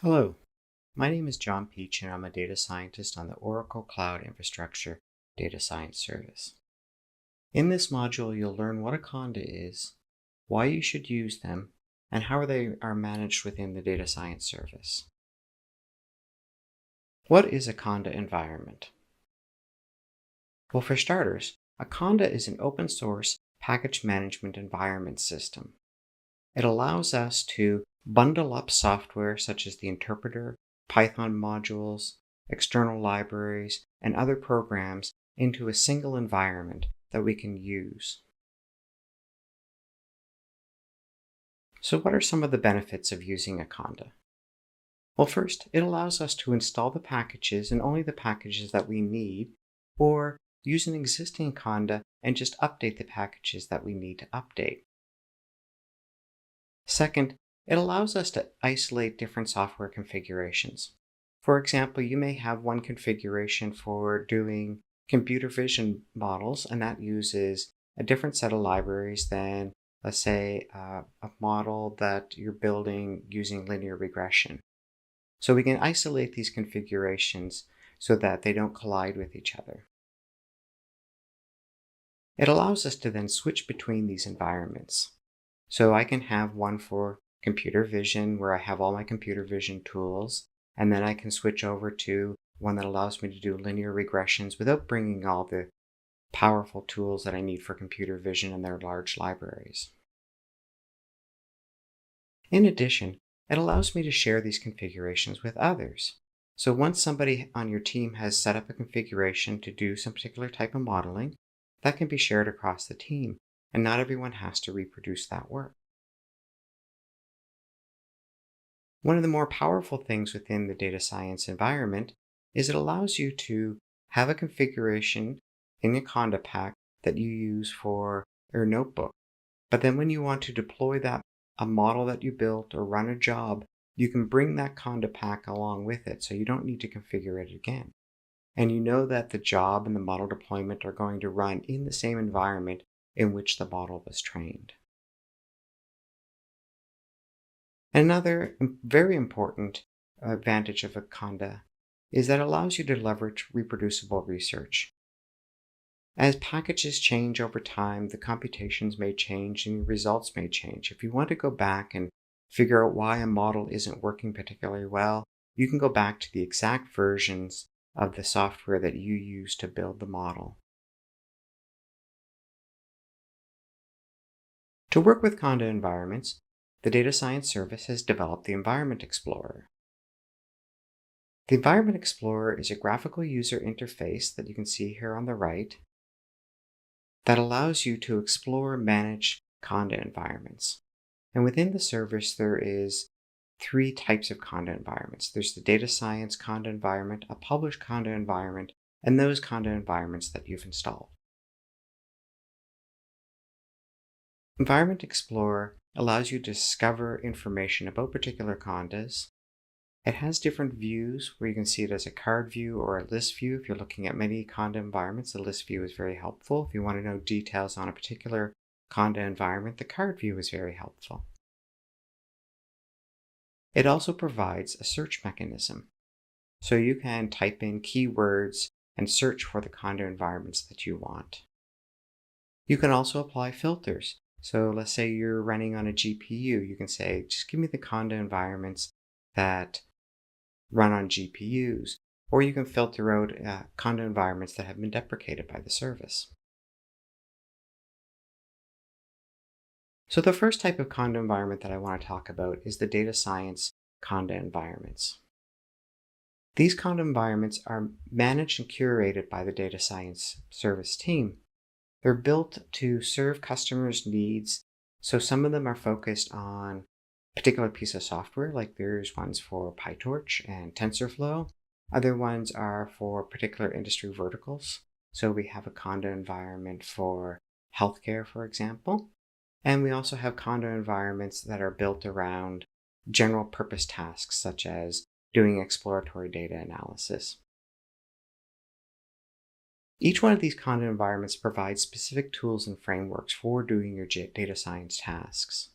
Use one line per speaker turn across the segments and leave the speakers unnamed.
Hello, my name is John Peach and I'm a data scientist on the Oracle Cloud Infrastructure Data Science Service. In this module, you'll learn what a Conda is, why you should use them, and how they are managed within the data science service. What is a Conda environment? Well, for starters, a Conda is an open source package management environment system. It allows us to bundle up software such as the interpreter, Python modules, external libraries, and other programs into a single environment that we can use. So what are some of the benefits of using a Conda? Well, first, it allows us to install the packages and only the packages that we need, or use an existing Conda and just update the packages that we need to update. Second, it allows us to isolate different software configurations. For example, you may have one configuration for doing computer vision models, and that uses a different set of libraries than, let's say, a model that you're building using linear regression. So we can isolate these configurations so that they don't collide with each other. It allows us to then switch between these environments. So I can have one for computer vision where I have all my computer vision tools, and then I can switch over to one that allows me to do linear regressions without bringing all the powerful tools that I need for computer vision and their large libraries. In addition, it allows me to share these configurations with others. So once somebody on your team has set up a configuration to do some particular type of modeling, that can be shared across the team, and not everyone has to reproduce that work. One of the more powerful things within the data science environment is it allows you to have a configuration in a Conda pack that you use for your notebook. But then when you want to deploy a model that you built or run a job, you can bring that Conda pack along with it, so you don't need to configure it again. And you know that the job and the model deployment are going to run in the same environment in which the model was trained. Another very important advantage of a Conda is that it allows you to leverage reproducible research. As packages change over time, the computations may change and your results may change. If you want to go back and figure out why a model isn't working particularly well, you can go back to the exact versions of the software that you use to build the model. To work with Conda environments, the Data Science Service has developed the Environment Explorer. The Environment Explorer is a graphical user interface that you can see here on the right that allows you to explore and manage Conda environments. And within the service, there is three types of Conda environments. There's the data science Conda environment, a published Conda environment, and those Conda environments that you've installed. Environment Explorer allows you to discover information about particular Condas. It has different views where you can see it as a card view or a list view. If you're looking at many Conda environments, the list view is very helpful. If you want to know details on a particular Conda environment, the card view is very helpful. It also provides a search mechanism. So you can type in keywords and search for the Conda environments that you want. You can also apply filters. So let's say you're running on a GPU. You can say, just give me the Conda environments that run on GPUs, or you can filter out Conda environments that have been deprecated by the service. So the first type of Conda environment that I want to talk about is the data science Conda environments. These Conda environments are managed and curated by the data science service team. They're built to serve customers' needs, so some of them are focused on particular piece of software, like there's ones for PyTorch and TensorFlow. Other ones are for particular industry verticals. So we have a Conda environment for healthcare, for example. And we also have Conda environments that are built around general purpose tasks, such as doing exploratory data analysis. Each one of these Conda environments provides specific tools and frameworks for doing your data science tasks.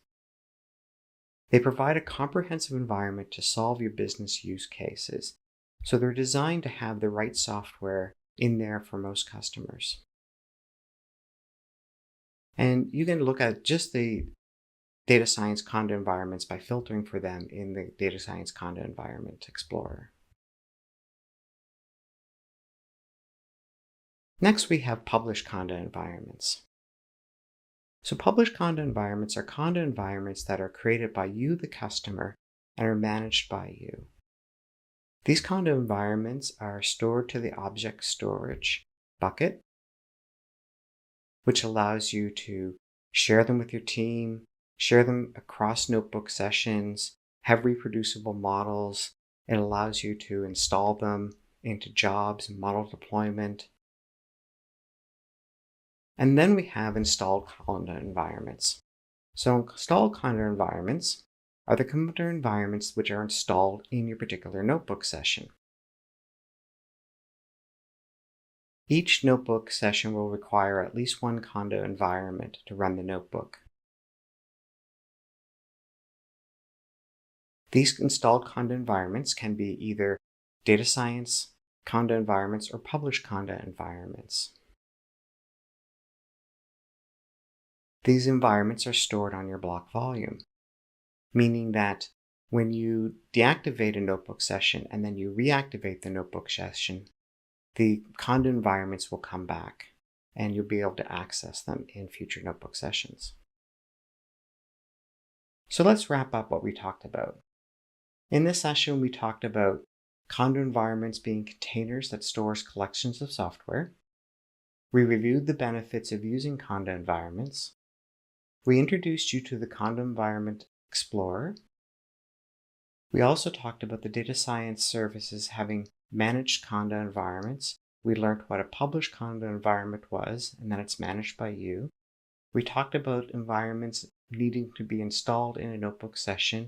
They provide a comprehensive environment to solve your business use cases. So they're designed to have the right software in there for most customers. And you can look at just the data science Conda environments by filtering for them in the Data Science Conda Environment Explorer. Next, we have published Conda environments. So published Conda environments are Conda environments that are created by you, the customer, and are managed by you. These Conda environments are stored to the object storage bucket, which allows you to share them with your team, share them across notebook sessions, have reproducible models. It allows you to install them into jobs and model deployment. And then we have installed Conda environments. So installed Conda environments are the Conda environments which are installed in your particular notebook session. Each notebook session will require at least one Conda environment to run the notebook. These installed Conda environments can be either data science Conda environments or published Conda environments. These environments are stored on your block volume, meaning that when you deactivate a notebook session and then you reactivate the notebook session, the Conda environments will come back and you'll be able to access them in future notebook sessions. So let's wrap up what we talked about. In this session, we talked about Conda environments being containers that stores collections of software. We reviewed the benefits of using Conda environments. We introduced you to the Conda Environment Explorer. We also talked about the data science services having managed Conda environments. We learned what a published Conda environment was and that it's managed by you. We talked about environments needing to be installed in a notebook session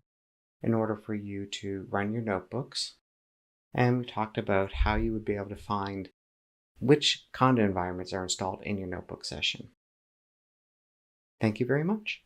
in order for you to run your notebooks. And we talked about how you would be able to find which Conda environments are installed in your notebook session. Thank you very much.